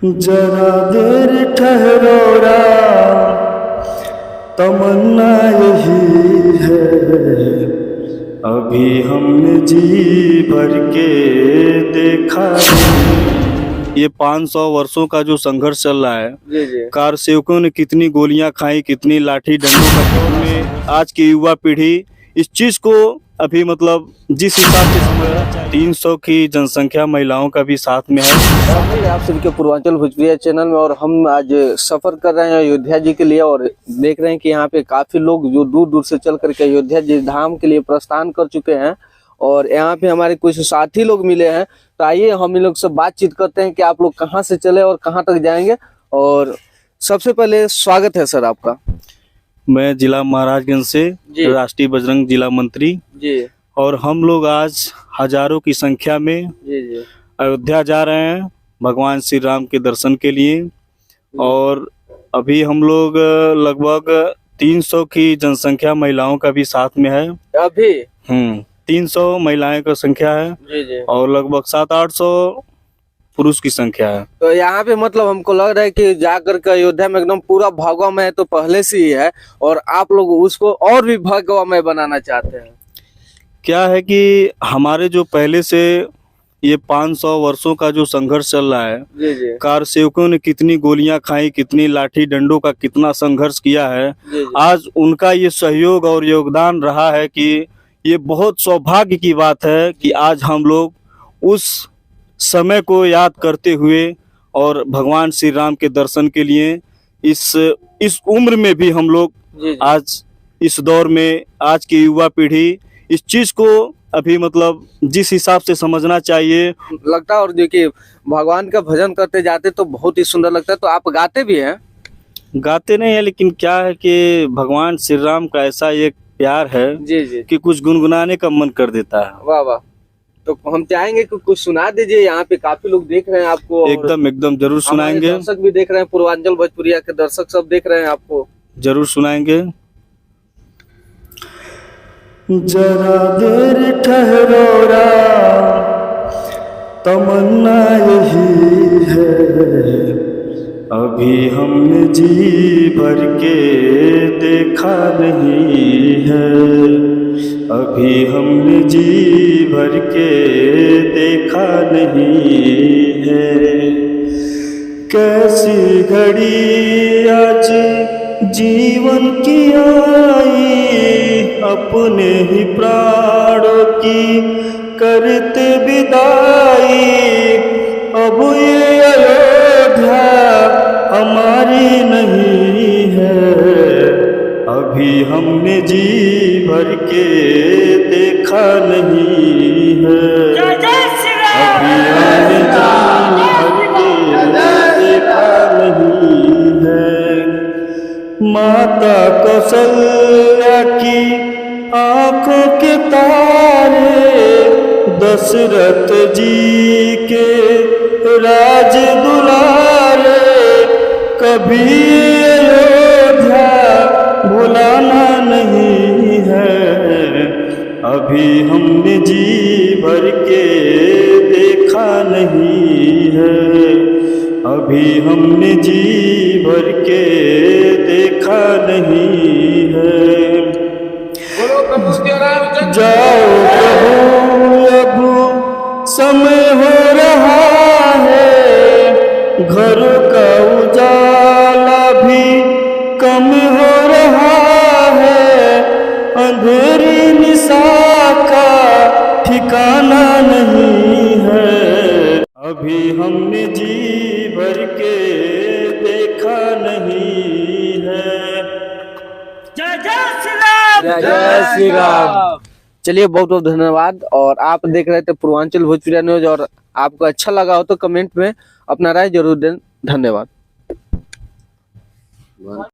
जरा देर ठहरो राम, तमन्ना यही है, अभी हमने जी भर के देखा नहीं। ये 500 वर्षों का जो संघर्ष चल रहा है, कार सेवकों ने कितनी गोलियां खाई, कितनी लाठी डंडों का दौर में आज की युवा पीढ़ी इस चीज को अभी मतलब जिस हिसाब से समझ रहा है, 300 की जनसंख्या महिलाओं का भी साथ में है। आप सभी के पूर्वांचल भोजपुरिया चैनल में, और हम आज सफर कर रहे हैं अयोध्या जी के लिए, और देख रहे हैं कि यहाँ पे काफी लोग जो दूर दूर से चल करके अयोध्या जी धाम के लिए प्रस्थान कर चुके हैं, और यहाँ पे हमारे कुछ साथी लोग मिले हैं। तो आइए हम इन लोग से बातचीत करते हैं कि आप लोग कहाँ से चले और कहाँ तक जाएंगे। और सबसे पहले स्वागत है सर आपका। मैं जिला महाराजगंज से राष्ट्रीय बजरंग जिला मंत्री जी, और हम लोग आज हजारों की संख्या में जी अयोध्या जा रहे हैं भगवान श्री राम के दर्शन के लिए। और अभी हम लोग लगभग 300 की जनसंख्या महिलाओं का भी साथ में है। अभी 300 महिलाएं का संख्या है जी, और लगभग 700-800 पुरुष की संख्या है। तो यहाँ पे मतलब हमको लग रहा है कि जाकर के अयोध्या में एकदम पूरा भगवामय तो पहले से ही है, और आप लोग उसको और भी भगवामय बनाना चाहते हैं। क्या है कि हमारे जो पहले से ये 500 वर्षों का जो संघर्ष चल रहा है, जी, कार सेवकों ने कितनी गोलियां खाई, कितनी लाठी डंडों का कितना संघर्ष किया है, जी। आज उनका ये सहयोग और योगदान रहा है कि ये बहुत सौभाग्य की बात है कि आज हम लोग उस समय को याद करते हुए और भगवान श्री राम के दर्शन के लिए इस उम्र में भी हम लोग आज इस दौर में आज की युवा पीढ़ी इस चीज को अभी मतलब जिस हिसाब से समझना चाहिए लगता है। और देखिए भगवान का भजन करते जाते तो बहुत ही सुंदर लगता है। तो आप गाते भी हैं? गाते नहीं है, लेकिन क्या है कि भगवान श्री राम का ऐसा एक प्यार है जी कि कुछ गुनगुनाने का मन कर देता है। वाह वाह। तो हम चाहेंगे कि कुछ सुना दीजिए, यहाँ पे काफी लोग देख रहे हैं आपको। एकदम जरूर सुनाएंगे। दर्शक भी देख रहे हैं, पूर्वांचल भोजपुरिया के दर्शक सब देख रहे हैं आपको। जरूर सुनाएंगे। जरा देर ठहरो राम, तमन्ना यही है, अभी हमने जी भर के देखा नहीं है, अभी हमने जी भर के देखा नहीं है। कैसी घड़ी आज जीवन की आई, अपने ही प्राणों की करते विदाई, अब ये अयोध्या हमारी नहीं है, अभी हमने जी भर के देखा नहीं है, अभी हमने जी भर के देखा नहीं है। माता कौशल्या की आंखों के तारे, दशरथ जी के राज दुलारे, कभी अयोध्या भुलाना नहीं है, अभी हमने जी भर के देखा नहीं है, अभी हमने जी भर के देखा नहीं है। जाओ प्रभु अब समय हो रहा है, घरों का उजाला भी कम हो रहा है, अंधेरी निशा का ठिकाना नहीं है, अभी हमने जी भर के देखा नहीं है। जय श्री राम। चलिए बहुत बहुत धन्यवाद। और आप देख रहे थे पूर्वांचल भोजपुरिया न्यूज, और आपको अच्छा लगा हो तो कमेंट में अपना राय जरूर दें। धन्यवाद।